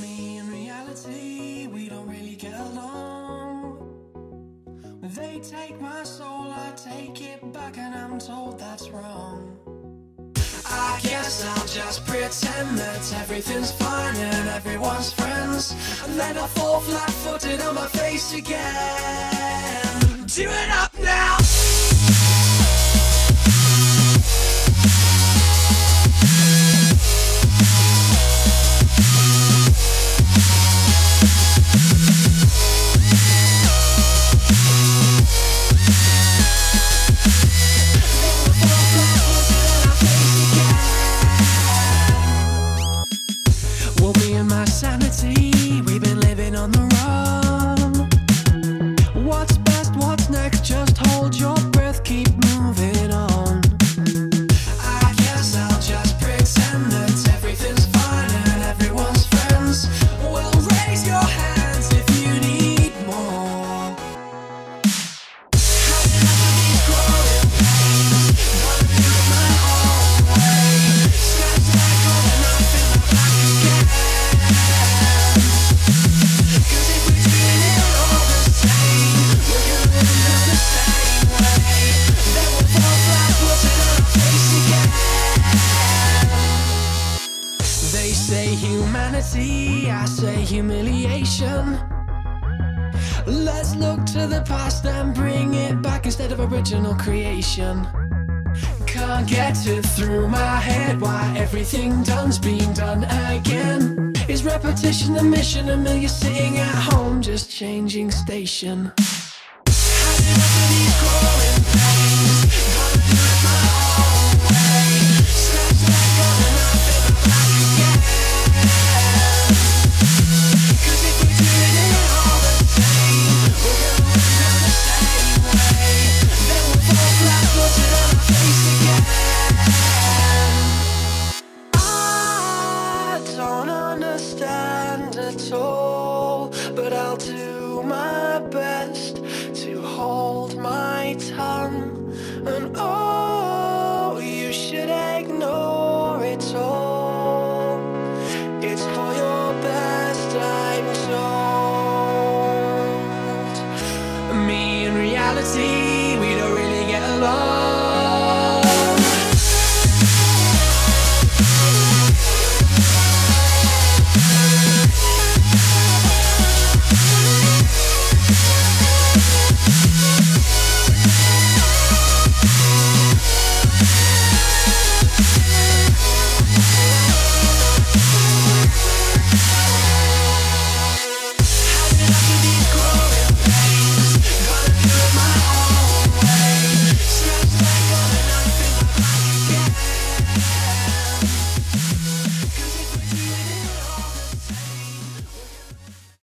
Me and reality, we don't really get along. They take my soul, I take it back, and I'm told that's wrong. I guess I'll just pretend that everything's fine and everyone's friends, and then I fall flat-footed on my face again. Do it up now! Well, me and my sanity, we've been living on the run. What's best, what's next, just hold your breath, keep moving on. I guess I'll just pretend that everything's fine and everyone's friends. Well, raise your hands if you need more. Had enough of these growing pains, wanna do it my own way. Steps back on and I feel my back again. Cause if we're doing it all the same, we're gonna live the same way. Then we'll fall flat-footed on our face again. They say humanity, I say humiliation. Let's look to the past and bring it back instead of original creation. Can't get it through my head why everything done's being done again. Is repetition the mission, and you're sitting at home just changing station?